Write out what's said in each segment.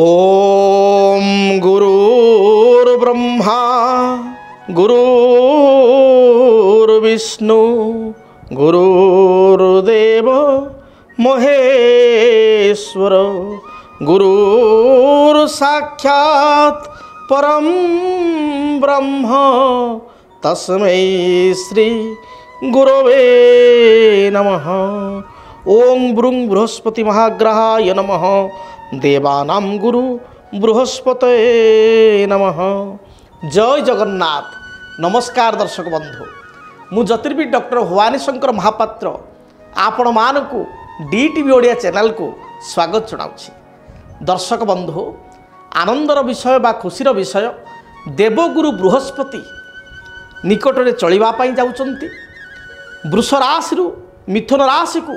ओम गुरुर्ब्रह्मा गुरुर्विष्णु गुरुर्देव महेश्वर गुरुर्साक्षात् परम ब्रह्म तस्मै श्री गुरवे नमः। ओं ब्रूं बृहस्पति महाग्रहाय नमः। देवानां गुरु बृहस्पतये नमः। जय जगन्नाथ। नमस्कार दर्शक बंधु, मु ज्योतिर्विद डॉक्टर भवानी शंकर महापात्र आपण मानकु डीटीवी ओडिया चैनल को स्वागत जनाउछि। दर्शक बंधु, आनंदर विषय बा खुशीर विषय देवगुरु बृहस्पति निकटरे चलिबा पई जाउचंती। वृष राशि मिथुन राशि को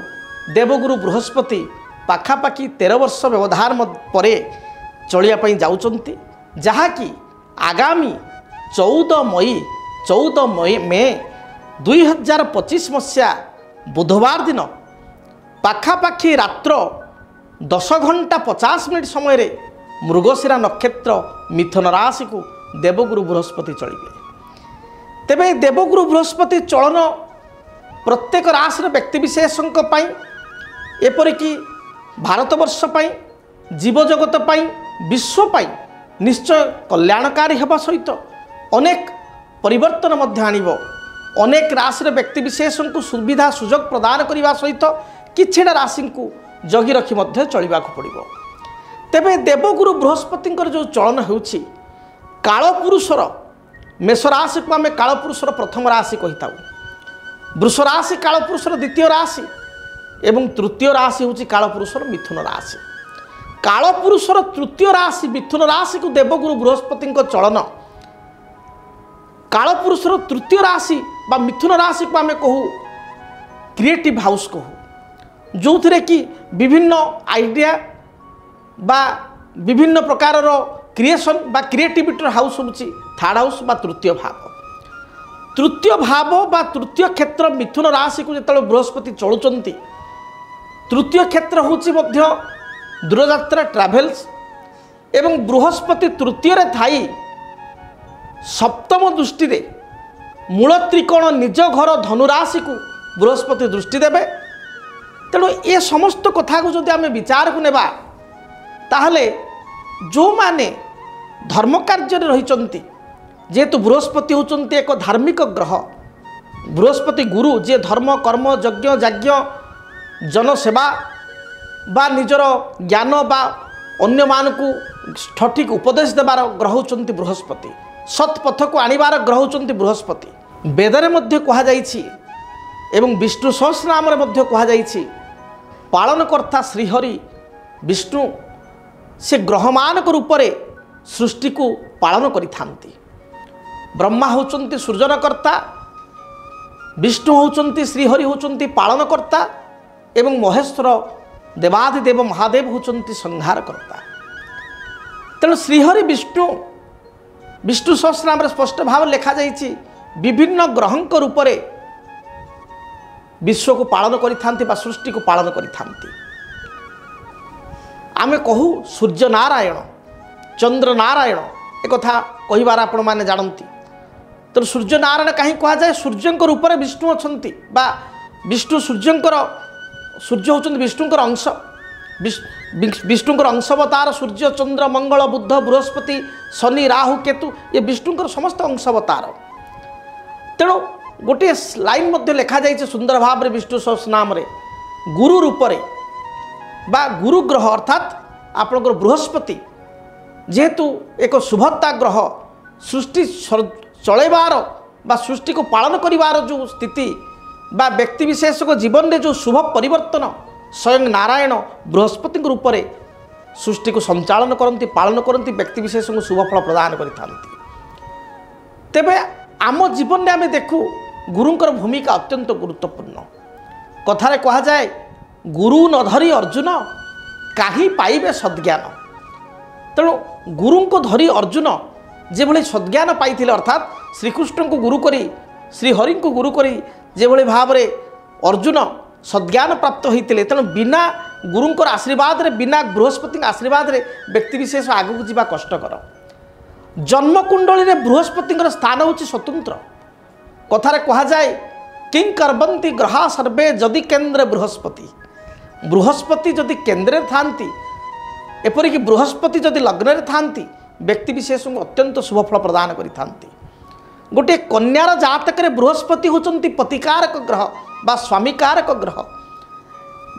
देवगुरु बृहस्पति पाखापाखि 13 वर्ष व्यवधान पर चलिया जाउचंती, जहाँकि आगामी 14 मई 2025 मसीहा बुधवार दिन पाखापाखि रात्र 10:50 समय मृगशिरा नक्षत्र मिथुन राशि को देवगुरु बृहस्पति चलिए। तेबे देवगुरु बृहस्पति चलन प्रत्येक राशि व्यक्तिविशेषों एपरिकी भारतवर्ष पाई, जीवजगत पाई, विश्व पाई निश्चय कल्याणकारी हेबा सहित अनेक परिवर्तन मध्य आनिब। अनेक राशि व्यक्तिविशेषों को सुविधा सुजोग प्रदान करने सहित किछिटा राशि को जगी रखी मध्य चलिबा पड़िबो। तेबे देवगुरु बृहस्पति जो चलन होउछि कालपुरुषर मेष राशि को आम कालपुरुषर प्रथम राशि कही था। वृष राशि कालपुरुषर द्वितीय राशि एवं तृतीय राशि हूँ कालपुरुषर मिथुन राशि। कालपुरुषर तृतीय राशि मिथुन राशि को देवगुरु बृहस्पति चलन। कालपुरुषर तृतीय राशि बा मिथुन राशि को आम कहू क्रिएटिव हाउस कहू, जो थे कि विभिन्न आइडिया बा विभिन्न प्रकार क्रिएशन बा क्रिएटिविटी हाउस हूँ थर्ड हाउस बा तृतीय भाव। तृतीय भाव बा तृतीय क्षेत्र मिथुन राशि को जो बृहस्पति चलुचंती, तृतीय क्षेत्र हूँ दूरयात्रा ट्राभेल्स एवं बृहस्पति तृतीय थाई सप्तम दृष्टि रे मूल त्रिकोण निज घर धनुराशि को बृहस्पति दृष्टि देवे। तेणु ये समस्त कथा को जदि आम विचार को नेबा ताहले जो माने धर्म कार्य रही, जेहेतु बृहस्पति होचंती एक धार्मिक ग्रह, बृहस्पति गुरु जे धर्म कर्म यज्ञ याज्ञ जनसेवा बा निजर ज्ञान बा अन्य मानकु सठिक उपदेश देवार ग्रह होचंती बृहस्पति, सत्पथ को आनिबार ग्रह होचंती बृहस्पति। वेदरे मध्य कहा जाइछि एवं विष्णु सहस्रनाम रे मध्य कहा जाइछि पालनकर्ता श्रीहरि विष्णु से ग्रहमानक रूप रे सृष्टि को पालन करिथांती। ब्रह्मा होचंती सृजनकर्ता, विष्णु होचंती श्रीहरि होचंती पालनकर्ता एवं महेश्वर देवाधिदेव महादेव होचंती संहारकर्ता। तेणु श्रीहरि विष्णु विष्णु सहस्रनाम स्पष्ट भाव लिखा जाइछि विभिन्न ग्रहंक रूप रे विश्व को पालन करिथांती बा सृष्टि को पालन करिथांती। आमे कहू सूर्य नारायण चंद्र नारायण एक कथा कहिबार आपण माने जानती। तो सूर्य नारायण कहीं कहा जाए सूर्यंकर रूप में विष्णु अछंती बा विष्णु सूर्यंकर सूर्य होचंती विष्णुंकर अंश, विष्णुंकर अंशावतार सूर्य चंद्र मंगल बुध बृहस्पति शनि राहु केतु ये विष्णुंकर समस्त अंशावतार। तेणु गोटे लाइन मध्य लिखा जाइए सुंदर भाव में विष्णु सहस्रनाम रे गुरु रूप रे बा गुरु ग्रह अर्थात आपणकर बृहस्पति जेहेतु एक शुभता ग्रह सृष्टि चलैबार बा सृष्टि को पालन करिवार जो स्थिति बा व्यक्ति विशेष को जीवन में जो शुभ परिवर्तन स्वयं नारायण बृहस्पति रूप में सृष्टि को संचालन करती पालन करती व्यक्ति विशेष को शुभ फल प्रदान करती। तेबे आम जीवन में आम देखू गुरुंकर भूमिका अत्यंत गुरुत्वपूर्ण। कथारे कहा जाए गुरु न धरी अर्जुन काही पाइबे सद्ज्ञान। तेणु गुरु को धरी अर्जुन जे भली सद्ज्ञान पाइथिले अर्थात श्रीकृष्ण को गुरु करी श्रीहरि को गुरु करी जे भली भाव रे अर्जुन सद्ज्ञान प्राप्त होते। तेणु बिना गुरुंकर आशीर्वाद रे बिना बृहस्पति आशीर्वाद रे व्यक्ति विशेष आगक जावा कष्टकर। जन्मकुंडली रे बृहस्पति स्थान होची स्वतंत्र। कथारे कहा जाए किं करबंती ग्रहा सर्वे जदि केन्द्रे बृहस्पति। बृहस्पति जदि केन्द्रे थांती एपरिक बृहस्पति जदि लग्न थांती व्यक्ति विशेष को अत्यंत शुभ फल प्रदान करि थांती। गोटे कन्यार जातक बृहस्पति होचंती पतिकारक ग्रह बा स्वामीकारक ग्रह।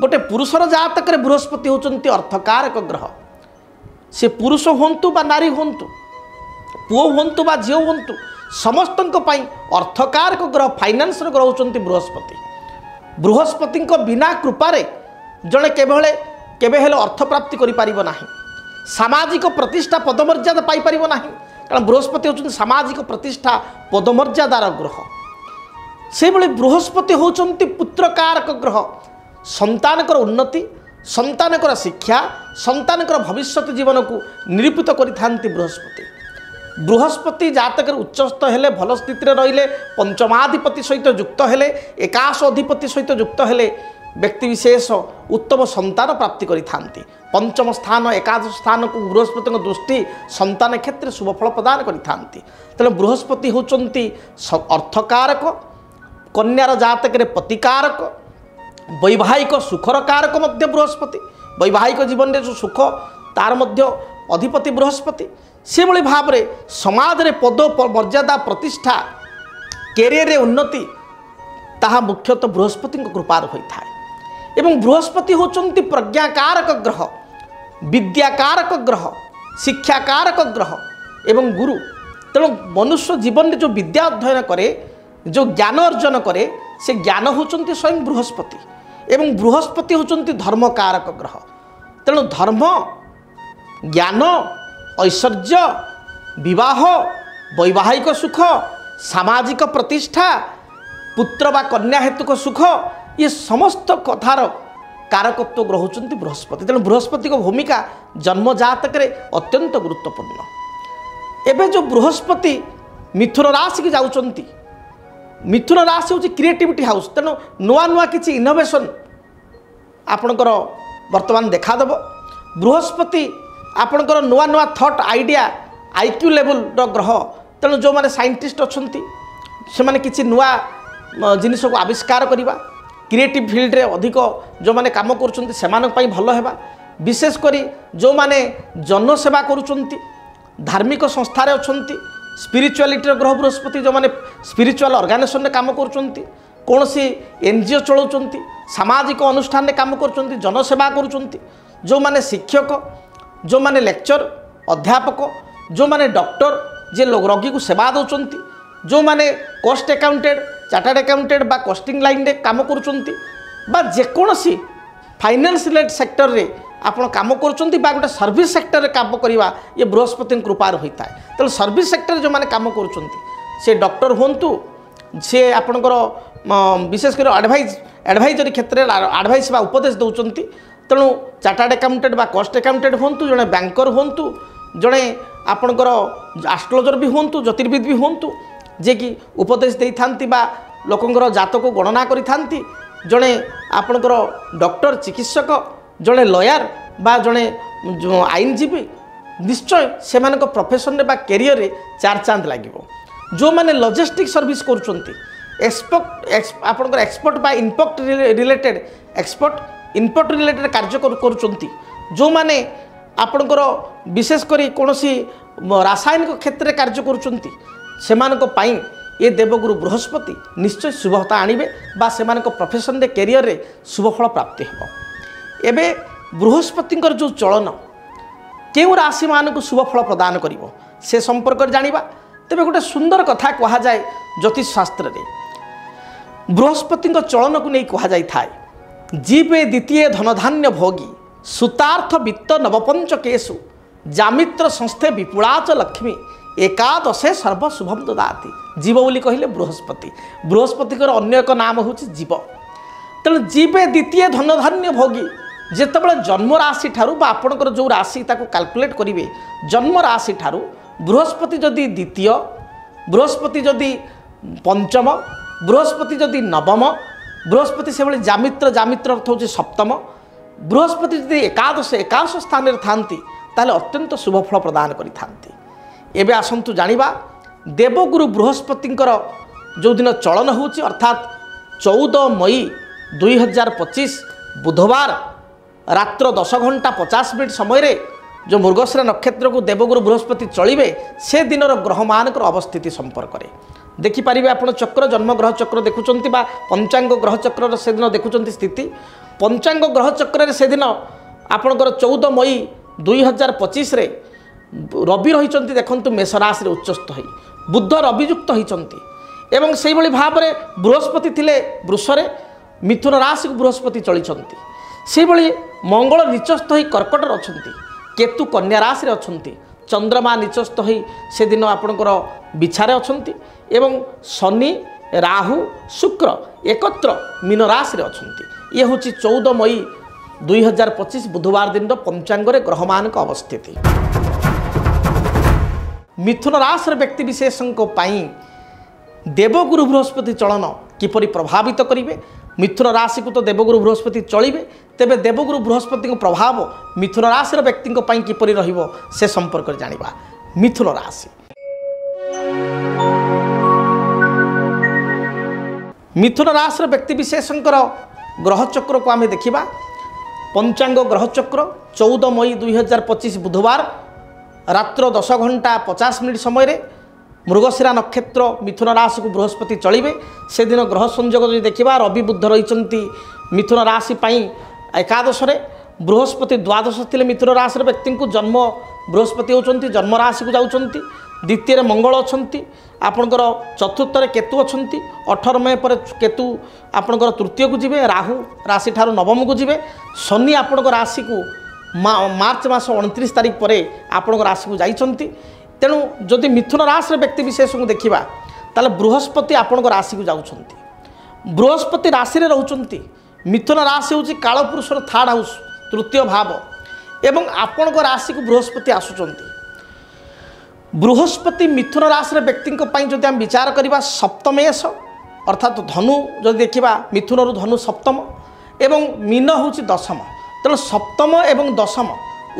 गोटे पुरुषर जातक बृहस्पति होचंती अर्थकारक ग्रह। से पुरुष होंतु बा नारी होंतु, पुओ होंतु बा झियो होंतु, समस्तंक पई अर्थकारक ग्रह फाइनान्स ग्रह होचंती बृहस्पति। बृहस्पति बिना कृपारे जड़े केवे हेले अर्थ प्राप्ति करि परिबो नाही, सामाजिक प्रतिष्ठा पदमर्यादा पाई परिबो नाही। कारण बृहस्पति होचंती सामाजिक प्रतिष्ठा पदमर्यादार ग्रह। से भली बृहस्पति होचंती पुत्रकारक ग्रह। संतानकर उन्नति, संतानकर शिक्षा, संतानकर भविष्यत जीवन को निरूपित करिथांती बृहस्पति। बृहस्पति जातक उच्चस्थ हेले भल स्थिति रहिले, पंचमाधिपति सहित युक्त हेले, एकाश अधिपति सहित युक्त हेले व्यक्ति विशेष उत्तम संतान प्राप्ति करिथांती। पंचम स्थान एकादश स्थान को बृहस्पति दृष्टि संतान क्षेत्र शुभ फल प्रदान करिथांती। तेणु बृहस्पति होचंती अर्थकारक, कन्यार जातक पतिकारक, वैवाहिक सुखर कारक मध्य बृहस्पति। वैवाहिक जीवन में जो सुख तार मध्य अधिपति बृहस्पति। से भली भाव में समाज रे पद मर्यादा प्रतिष्ठा कैरियर रे उन्नति ताहा मुख्यतः बृहस्पति कृपार होता है। एवं बृहस्पति होचंती प्रज्ञाकारक ग्रह, विद्याकारक ग्रह, शिक्षाकारक ग्रह एवं गुरु। तेणु मनुष्य जीवन में जो विद्या अध्ययन करे, जो ज्ञान अर्जन करे, से ज्ञान होचंती स्वयं बृहस्पति। एवं बृहस्पति होचंती धर्मकारक ग्रह। तेणु धर्म, ज्ञान, ऐश्वर्य, विवाह, वैवाहिक सुख, सामाजिक प्रतिष्ठा, पुत्र बा कन्या हेतुक सुख, ये समस्त कथार कारकत्व ग्रह होचंती बृहस्पति। तेणु बृहस्पति को भूमिका जन्म जातक अत्यंत गुरुत्वपूर्ण। एबे जो बृहस्पति मिथुन राशि की जाउचंती, मिथुन राशि हूँ क्रिएटिविटी हाउस। तेणु नुआ नुआ किसी इनोवेशन आपणकर वर्तमान देखादेव। बृहस्पति आपणकर नुआ नुआ थॉट आइडिया आईक्यू लेवल ग्रह। तेणु जो माने साइंटिस्ट अच्छी से माने किसी नुआ जिनिस को आविष्कार करवा, क्रिएटिव फील्ड रे अधिक जो माने काम करुछंती सेमानक पई भल हेबा। विशेष करी जो माने जनसेवा करुछंती, धार्मिक संस्थारे अछंती, स्पिरिचुआलिटी ग्रह बृहस्पति जो माने स्पिरिचुअल ऑर्गेनाइजेशन रे काम करुछंती, कौनसी एनजीओ चलाउछंती, सामाजिक अनुष्ठान रे काम करुछंती, जनसेवा करुछंती, जो माने शिक्षक, जो माने लेक्चर अध्यापक, जो माने डॉक्टर जे लोग रोगी को सेवा दउछंती, जो माने कॉस्ट अकाउंटेंट, चार्टर्ड अकाउंटेंट बा कॉस्टिंग लाइन रे काम करुछंती, बा जेकोसी फाइनेंस रिलेटेड सेक्टर रे आपण काम करुछंती, बा गोटे सर्विस सेक्टर रे काम करवा ये बृहस्पति कृपार होता है। तेणु सर्विस सेक्टर जो माने काम करुछंती, से डॉक्टर होंतु, से आपणकर विशेषकर एडभाइजरी क्षेत्र में एडभाइस बा उपदेश दौरान। तेणु चार्टर्ड अकाउंटेंट बा कॉस्ट अकाउंटेंट होंतु, जड़े बैंकर होंतु, जड़े आपणकर एस्ट्रोलॉजर भी होंतु, ज्योतिर्विद भी होंतु, जे कि उपदेश दे थांती बा लोकंकर जातक को गणना करि थांती, जड़े आपणकर डॉक्टर, चिकित्सक, जड़े लॉयर बा जड़े आईनजीवी, निश्चय से प्रोफेशन बा कैरियर रे चार चांद लागिबो। जो माने लॉजिस्टिक सर्विस करुछंती, आपणकर एक्सपोर्ट बा import related, export import related कार्य करुछंती, जो माने आपणकर विशेष करी कोनोसी रासायनिक क्षेत्र में कार्य करुछंती, सेमानक पाई ये देवगुरु बृहस्पति निश्चय शुभता आणिबे बा सेमानक प्रोफेशन रे कैरियर रे शुभफल प्राप्ति हेबो। एबे बृहस्पतिंकर जो चलन केउ राशि मानक शुभफल प्रदान करिवो से संपर्क जानिबा। तेबे गोटे सुंदर कथा कहा जाए ज्योतिष शास्त्र रे, बृहस्पतिंकर चलन को नहीं कहा जाय थाए, जीवे द्वितीय धनधान्य भोगी, सुतार्थ वित्त नवपंच केशु, जामित्र संस्थे विपुलाच लक्ष्मी, एकादशे सर्व शुभम ददाति। जीव बोली कहले बृहस्पति, बृहस्पतिकर अन्य एक नाम होची जीव। तेणु जीवे द्वितीय धनधान्य भोगी, जेतेबेले जन्म राशि ठारू बा आपणकर जो राशि ताको कैलकुलेट करिवे, जन्म राशि ठारू बृहस्पति जदि द्वितीय, बृहस्पति जदि पंचम, बृहस्पति जदि नवम, बृहस्पति से जामित्र, जामित्र अर्थ होची सप्तम, बृहस्पति यदि एकादश स्थान में थांती ताले अत्यंत शुभफल प्रदान करिथांती। एबे आसंतु जानिबा देवगुरु बृहस्पतिंकर जो दिन चलन होची अर्थात 14 मई 2025 बुधवार रात्र 10 घंटा 50 मिनट समय रे जो मृगशिरा नक्षत्र को देवगुरु बृहस्पति चलिबे से दिनर ग्रह मानकर अवस्थिति संपर्क में देखिपारे आप चक्र जन्म ग्रह चक्र देखुंत पंचांग ग्रह चक्र से दिन देखुं स्थिति पंचांग ग्रह चक्र से दिन आपणकर 14 मई 2025 रवि रही देखु मेषराशि उच्चस्थ हो बुध रवियुक्त होती एवं से भाव में बृहस्पति थिले वृषरे मिथुन राशि को बृहस्पति चलती से मंगल नीचस्थ हो कर्कट अच्छा केतु कन्या राशि अच्छा चंद्रमा नीचस्थ हो से दिन आपणकर बिछारे अच्छा एवं शनि राहु शुक्र एकत्र मीन राशि अच्छा ये हूँ 14 मई 2025 बुधवार दिन पंचांग ग्रह मान अवस्थिति। मिथुन राशि व्यक्ति विशेषों देवगुरु बृहस्पति चलन किपरि प्रभावित करेंगे मिथुन राशि को तो देवगुरु बृहस्पति चलिए तेबे देवगुरु बृहस्पति प्रभाव मिथुन राशि व्यक्ति किपरि रहिबो से संपर्क में जानिबा। मिथुन राशि मिथुन राशि व्यक्ति विशेषों ग्रह चक्र को आम देखा पंचांग ग्रह चक्र 14 मई 2025 बुधवार रात्र 10 घंटा 50 मिनट समय मृगशिरा नक्षत्र मिथुन राशि को बृहस्पति चलिए से दिन ग्रह संयोग जो देखा रवि बुध रही मिथुन राशि एकादश बृहस्पति द्वादश थे मिथुन राशि व्यक्ति को जन्म बृहस्पति होती जन्म राशि को जाऊँच द्वितीय मंगल अच्छा आपणकर चतुर्थ केतु अच्छा 18 मई पर केतु आपणकर तृतीय को जीवे राहु राशि ठार नवम को जीवे शनि आपण राशि को मार्च मास 29 तारीख पर आपण राशि को जाइछंती तेणु जदि मिथुन राशि व्यक्ति विशेष को देखा ताले बृहस्पति आपण राशि को जाउछंती बृहस्पति राशि रे रहउछंती मिथुन राशि होची कालपुरुषर थर्ड हाउस तृतीय भाव एवं आपण राशि को बृहस्पति आसुचंती बृहस्पति मिथुन राशि व्यक्ति जदि आम विचार करवा सप्तमेश अर्थात धनु जो देखा मिथुन रु धनु सप्तम एवं मीन हूँ दशम तेणु सप्तम एवं दशम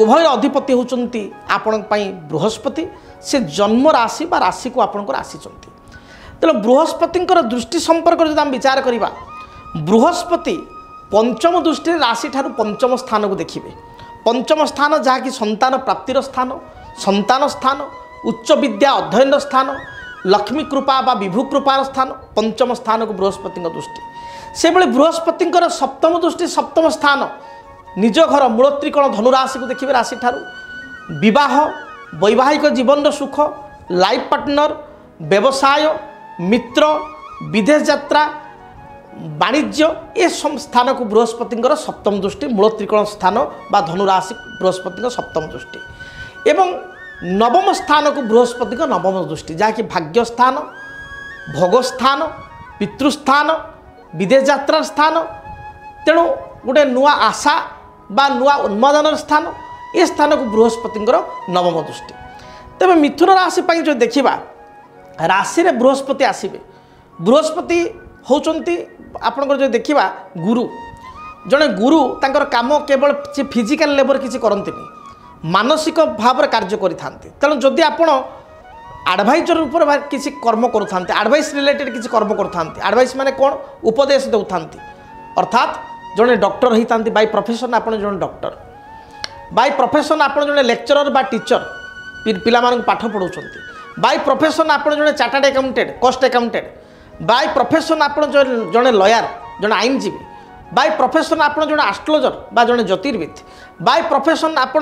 उभय अधिपति होती आपण बृहस्पति से जन्म राशि बा राशि को आपणकर आसीचंती तेणु बृहस्पति दृष्टि संपर्क जब आम विचार करवा बृहस्पति पंचम दृष्टि राशि ठारू पंचम स्थान को देखिए पंचम स्थान जहाँकि संतान प्राप्तिर स्थान संतान स्थान उच्च विद्या अध्ययन स्थान लक्ष्मी कृपा बा विभु कृपार स्थान पंचम स्थान को बृहस्पति दृष्टि से बृहस्पति सप्तम दृष्टि सप्तम स्थान निज घर मूल त्रिकोण धनुराशि को देखिए राशि ठारू विवाह वैवाहिक जीवन सुख लाइफ पार्टनर व्यवसाय मित्र विदेश यात्रा वाणिज्य ये स्थान को बृहस्पति सप्तम दृष्टि मूल त्रिकोण स्थान बा धनुराशि बृहस्पति सप्तम दृष्टि एवं नवम स्थान को बृहस्पति नवम दृष्टि जहाँकि भाग्य स्थान भोग स्थान पितृस्थान विदेश यात्रा स्थान तेणु गोटे नुआ आशा बा नुआ उन्मादन स्थान ये स्थान को बृहस्पति नवम दृष्टि तेज मिथुन राशि जो देखा राशि रे बृहस्पति आसवे बृहस्पति होती आपंकर जो देखा गुरु जड़े गुरु तांकर काम केवल फिजिकल लेवल किसी करती मानसिक भाव में कार्य करें तेणु जदि आपण आडभाइजर उपर किसी कर्म करुँच आडभाइस रिलेटेड किसी कर्म करुँच आडभाइस माने कौन उपदेश देता अर्थात जड़े डॉक्टर होता बाय प्रोफेशन आप जड़े डॉक्टर बाय प्रोफेशन आप जड़े लेक्चरर बा टीचर पिला पाठ पढ़ाऊँ बाय प्रोफेशन आप जड़े chartered accountant cost accountant by profession आप जड़े लॉयर जड़े आईनजीवी बाय प्रोफेशन आप जड़े एस्ट्रोलॉजर बा जड़े ज्योतिर्विद बाय प्रोफेशन आप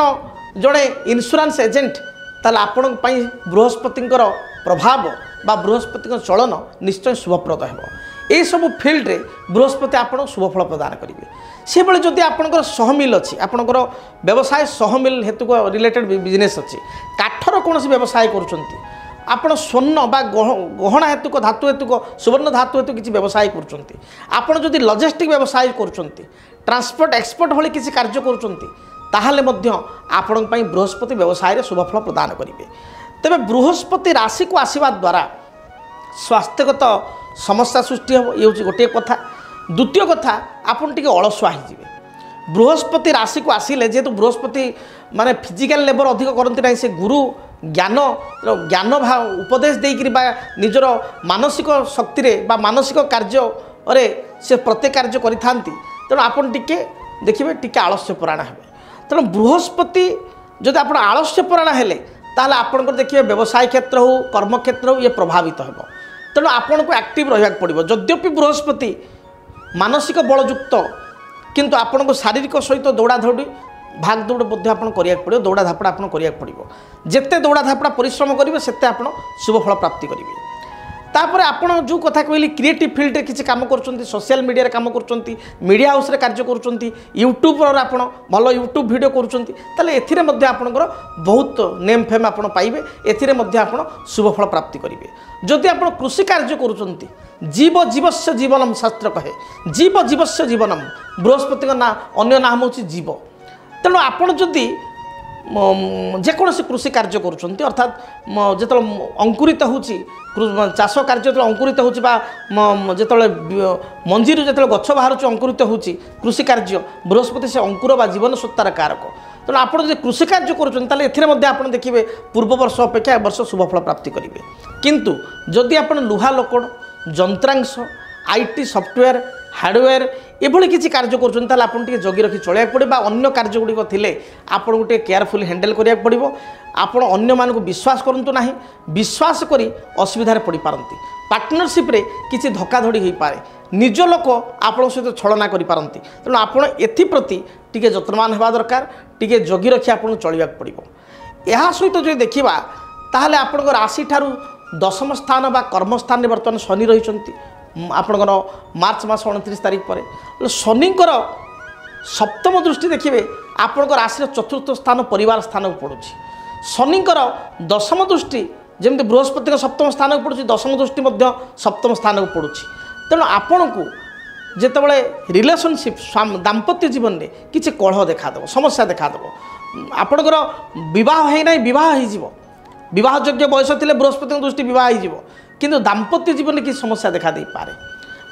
जड़े इन्शुरांस एजेंट ताल आपण बृहस्पति प्रभाव बा बृहस्पति चलन निश्चय शुभप्रद हो यही सब फील्ड रे बृहस्पति आपन शुभफल प्रदान करेंगे से बेले जदि आपणकर सहमिल अच्छी आपणकर व्यवसाय सहमिल हेतु रिलेटेड बिजनेस अच्छी काठर कौन व्यवसाय कर स्वर्ण बा गहना हेतुक धातु हेतुक सुवर्ण धातु हेतु किसी व्यवसाय कर लॉजिस्टिक व्यवसाय कर ट्रांसपोर्ट एक्सपोर्ट भली किसी कार्य कर आपण बृहस्पति व्यवसाय रे शुभफल प्रदान करेंगे तेरे बृहस्पति राशि को आसवा द्वारा स्वास्थ्यगत समस्या सृष्टि हे ये गोटे कथा द्वितीय कथा आपन टिके अलसुआ हो बृहस्पति राशि को आसिले जेहेतु बृहस्पति माने फिजिकल लेबर अधिक करती ना से गुरु ज्ञान ज्ञान उपदेश देकर निजर मानसिक शक्ति बा मानसिक कार्य से प्रत्येक कार्य करें तेणु आपन टिके देखिए टिके आलस्य परायण हे तेणु बृहस्पति जदि आप आलस्य परायण हेले ताहले आपनकर देखिए व्यवसाय क्षेत्र हो कर्म क्षेत्र हो ये प्रभावित हो तेणु आपन को एक्टिव रहा पड़ो यद्यपि बृहस्पति मानसिक बलयुक्त किंतु आपन को शारीरिक सहित दौड़ा दौड़ी भाग दौड़ मध्य आपन करिया पड़ो दौड़ा धापड़ा आपन करिया पड़ो जेते दौड़ा धापड़ा परिश्रम करेंगे सेते आपन शुभ फल प्राप्ति करेंगे तापर आपन जो कथा कहली क्रिएटिव फील्ड रे किसी काम कर सोशल मीडिया काम कर मीडिया हाउस रे कार्य कर यूट्यूब आपन भल यूट्यूब वीडियो कर आपणकर बहुत नेम फेम आप पाइबे एथिरे मध्य आपन शुभ फल प्राप्ति करेंगे जदि आप कृषि कार्य कर जीव जीवस्य जीवनम शास्त्र कहे जीव जीवस्य जीवनम बृहस्पति ना अन्य नाम हूँ जीव तेणु आपड़ जदि जेकोसी कृषि कार्य कर अर्थात जो अंकुरित हो चाष कार्य जो अंकुरित होते मंजी जो गछ बाहर अंकुरित हो कृषि कार्य बृहस्पति से अंकुर बा जीवन सत्तार कारक तेणु आप कृषि कार्य कर देखिए पूर्व वर्ष अपेक्षा वर्ष शुभ फल प्राप्ति करेंगे किंतु जदि आप लुहा लोकड़ जंत्रांश आईटी सॉफ्टवेयर हार्डवेयर एभली किसी कार्य कर जगी रखी चलिया पड़े अन्य कार्य गुड़िक थे आपको गोटे केयरफुली हैंडल करा पड़ो आपण अन्य मानक विश्वास करूँ ना विश्वास करी असुविधा पड़ पारती पार्टनरशिप रे किसी धक्काधड़ी हो पाए निज लोक आपण सहित छलना करपारती तेणु आपड़ एप्रति टी जत्नवान होगा दरकार टी जगी रखी आपको चलवा पड़ो यह सहित जो देखा ताहले आपण राशि ठारू दशम स्थान बा कर्म स्थान में बर्तमान शनि रही आपणकर मार्च मास 29 तारीख पर शनिकर सप्तम दृष्टि देखिए आपणकर राशि चतुर्थ स्थान परिवार स्थान को पड़ुछि शनिकर दशम दृष्टि जमी बृहस्पति सप्तम स्थान को पड़ुछि दशम दृष्टि सप्तम स्थान को पड़ुछि तेणु आपण को जितेबाला रिलेशनशिप दाम्पत्य जीवन में किसी कलह देखादेव समस्या देखादेव आपणकर बह बह विवाह योग्य बयस थे बृहस्पति दृष्टि बह किंतु दाम्पत्य जीवन में किसी समस्या देखा दे पारे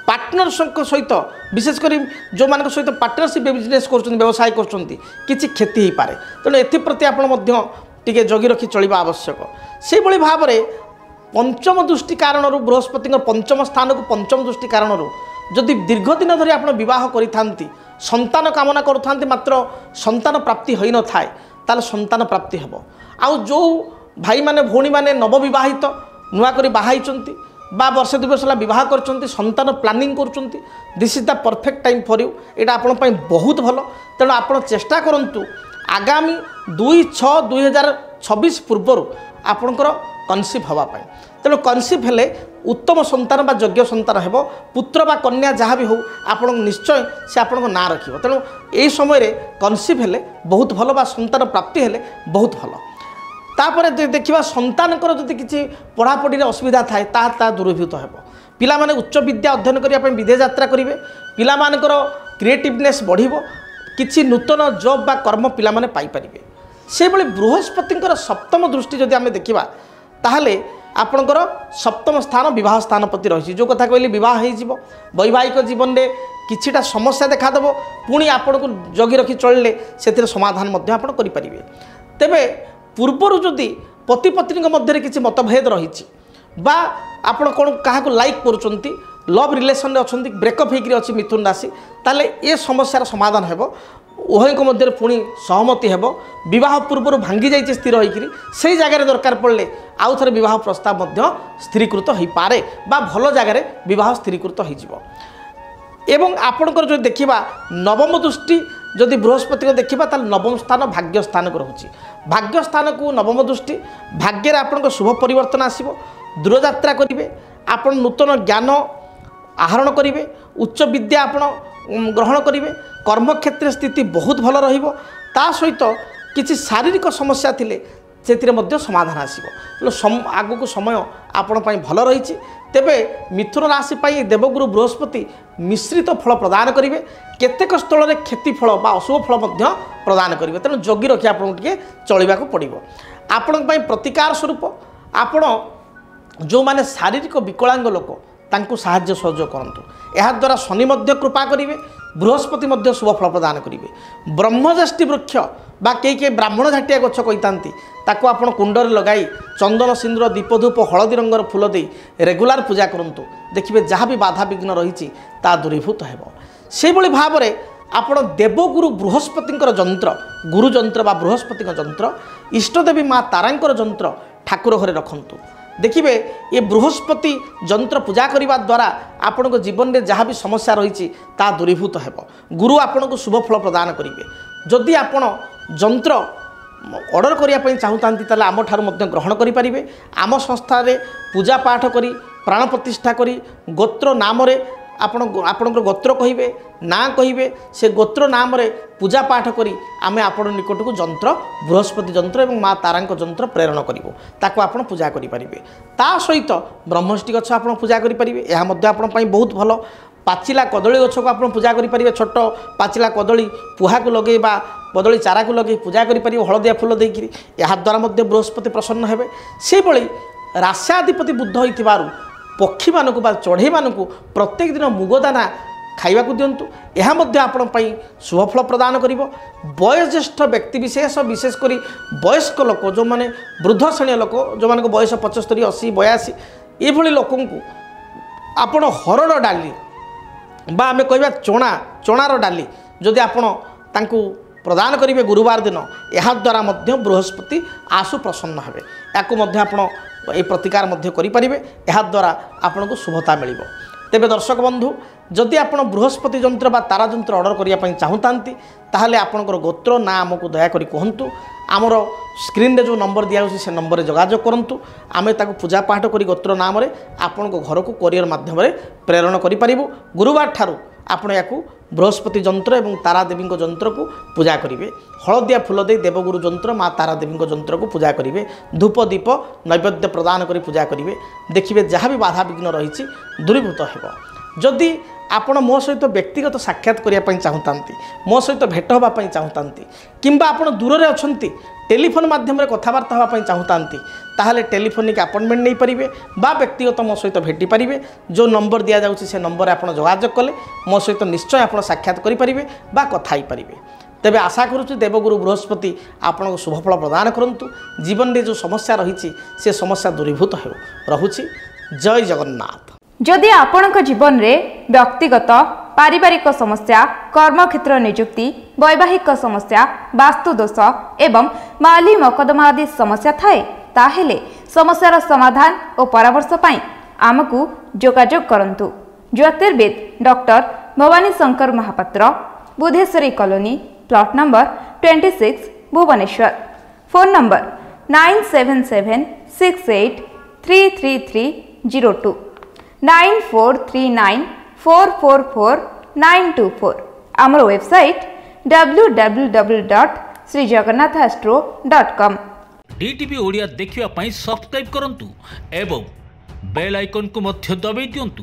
पार्टनर सहित विशेषकर जो मान सहित पार्टनरशिप बिजनेस कर व्यवसाय कर क्षति हो पाए तेणु एप्रति आपड़े जगी रखी चलवा आवश्यक से भाव में पंचम दृष्टि कारण बृहस्पति पंचम स्थान को पंचम दृष्टि कारण जदि दीर्घ दिन धरी आप बह कर संतान कामना करुता मात्र संतान प्राप्ति हो न थाए ताल संतान प्राप्ति हे आउ जो भाई माने भौणी माने नवविवाहित नुआ करी बाहाइचंती बा वर्ष 2 वर्ष विवाह कर संतान प्लानिंग कर this is the perfect time for you एटा आपण पई बहुत भलो तेणु आपण चेष्टा करंतु आगामी 2/6/2026 पूर्व आपणकर कनसीव हवा पाई तेणु कनसीव हेले उत्तम संतान बा योग्य संतान हेबो पुत्र बा कन्या जहाँ भी हो आपण निश्चय से आपण ना रखिबो तेणु एई समय रे कनसीव हेले बहुत भलो बा संतान प्राप्ति हेले बहुत भलो तापर देखा संतानकर जदि किसी पढ़ापढ़ी असुविधा थाए ता दूरीभूत हो पिला माने उच्च विद्या अध्ययन करने विदेश यात्रा करेंगे पिला मानकर क्रिएटिवनेस बढ़िबो किसी नूतन जॉब बा कर्म पिला माने पाई परिबे से बळे बृहस्पतिंकर सप्तम दृष्टि जदि आमे देखिबा ताहले आपणकर सप्तम स्थान विवाह स्थान प्रति रही जो कथा कहली विवाह हो वैवाहिक जीवन में किछिटा समस्या देखादेव पुणी आपण को जगी रखी चलले से समाधान मध्य आपण करि परिबे तेबे पूर्वर जदि पति पत्नी मध्य किसी मतभेद रही आप क्या लाइक कर लव रिलेसन अच्छा ब्रेकअप होकर अच्छी मिथुन राशि ताले ये समस्यार समाधान हो उभय मध्य पुणी सहमति हो विवाह पूर्व भांगी जाइए स्थिर होकर से जगार दरकार पड़े आउ थे विवाह प्रस्ताव स्थिरीकृत हो पारे बा भल जगार विवाह स्थिरीकृत हो एवं आपणकर जो देखा नवम दृष्टि जदि बृहस्पति को देखा ताल नवम स्थान भाग्य स्थान को रोचे भाग्य स्थान को नवम दृष्टि भाग्य आपण शुभ परिवर्तन आसो दूरयात्रा करेंगे आपण नूतन ज्ञान आहरण करेंगे उच्च विद्या आपण ग्रहण करेंगे कर्मक्षेत्र स्थिति बहुत भल रहा सहित किसी शारीरिक समस्या थिले से समाधान आसो आगक समय आपण भल रही तेबे मिथुन राशि पाई देवगुरु बृहस्पति मिश्रित फल प्रदान करेंगे केतेक स्थल में क्षति फल बा अशुभ फल प्रदान करेंगे तेणु जगी रखी आपको टे चलवा पड़ो आपण प्रतिकार स्वरूप आपण जो माने शारीरिक विकलांग लोक तांको साहाय्य सहयोग करंतु एहा द्वारा शनि मध्य कृपा करेंगे बृहस्पति मध्य शुभ फल प्रदान करेंगे। ब्रह्मज्येष्ठी वृक्ष बा कई ब्राह्मण झाटिया गछ कही ताको आपण कुंडर लगाई चंदन सिंदूर दीपधूप हलदी रंगर फूल दे रेगुलार पूजा करंतु देखिए जहाँ भी बाधा विघ्न रही दूरीभूत हो। से भाव में आपण देवगुरु बृहस्पति जंत्र गुरु जंत्र बा बृहस्पति जंत्र इष्टदेवी माँ तारांकर जंत्र ठाकुर घरे रखंतु। देखिए ये बृहस्पति जंत्र पूजा करने द्वारा आपण को जीवन में जहाँ भी समस्या रही दूरीभूत हो। गुरु आपण को शुभ फल प्रदान करेंगे। जदि आपण जंत्र ऑर्डर करने चाहूँ आम ठार ग्रहण करें। आम संस्था पूजा पाठ करी प्राण प्रतिष्ठा करी गोत्र नाम आपणकर गोत्र कहे ना कहे से गोत्र नाम पूजा पाठ करी आमे आपण निकट को जंत्र बृहस्पति जंत्र और माँ तारा जंत्र प्रेरण करूँ ताको आपण पूजा करेंगे। ता सहित ब्रह्मष्टि गछ आप पूजा करेंगे। यह बहुत भल पाचिला कदली गछ को आप पूजा करेंगे। छोट पाचिला कदली पुहा को लगे कदली चारा को लगे पूजा करेंगे हलदिया फूल देकर। या द्वारा बृहस्पति प्रसन्न हेबे। से भली रास्याधिपति बुद्ध होइथिबारु पक्षी मानक बा चढ़ई मानक प्रत्येक दिन मुगदाना खाइबा को दिंतु। यह आपण शुभ फल प्रदान करिवो। वयोज्येष्ठ व्यक्ति विशेष विशेषकर वयस्क लोक जो माने वृद्ध श्रेणी लोक जो मान बयस 75 80 82 ये लोक आपण हरड़ डाली बा आमे कहबा चणार डाली जदि आपण तांकु प्रदान करेंगे गुरुवार दिन यह द्वारा बृहस्पति आशु प्रसन्न हेबे। या ये प्रतिकार करें। यह द्वारा आपन को शुभता मिल। तेबे दर्शक बंधु जदि आप बृहस्पति जंत्र बा तारा जंत्र ऑर्डर करने चाहूँगी ताहले आपनकर गोत्र ना आमको दयाकोरी कहतु। आमर स्क्रीन रे जो नंबर दिया से नंबर जोगाजोग करूँ। आमे ताको पूजा पाठ करी गोत्र नाम आपण घर को कोरियर माध्यम प्रेरण करूँ। गुरुवार ठारू आपण या बृहस्पति जंत्र और तारा देवी जंत्र को पूजा करेंगे। हलदिया फूल दे देवगुरु जंत्र माँ तारा देवी जंत्र को पूजा करेंगे। धूप दीप नैवेद्य प्रदान कर पूजा करेंगे। देखिए जहाँ भी बाधा विघ्न रही दूरीभूत हो। जदि आपण मो सहित व्यक्तिगत साक्षात करने चाहूँगी मो सहित भेट होगापी चाहूँगी किंबा आपण दूर में अच्छा टेलीफोन माध्यम कथबार्ता होगापी चाहूँगी ताहले टेलीफोनिक अपॉइंटमेंट नहीं पारे बा व्यक्तिगत मो सहित भेटी पारे। जो नंबर दि जाऊँगी से नंबर आप जोगाजोग कले मो सहित निश्चय आप साक्षात करेंगे बा कथा ही पारे। तेबे आशा करुच्ची देवगुरु बृहस्पति आपन को शुभफल प्रदान करंतु। जीवन में जो समस्या रही से समस्या दूरीभूत हो। रहुछि जय जगन्नाथ। जदि आपणक जीवन में व्यक्तिगत पारिवारिक समस्या कर्मक्षेत्र नियुक्ति वैवाहिक समस्या वास्तु दोष एवं माली मकदमा आदि समस्या थाए ताहेले समस्यार समाधान और परामर्श पाई आमको जोगाजोग करंतु। ज्योतिर्विद doctor Bhabani Shankar Mahapatra Budheswari colony plot number 26 Bhubaneswar. Phone number 9776833302 9439444924। आमर वेबसाइट www.srijagannathastro.com। डीटीवी ओडिया देखिवा पाई सब्सक्राइब करंतु एवं बेल आइकन को मध्य दबाई दियंतु।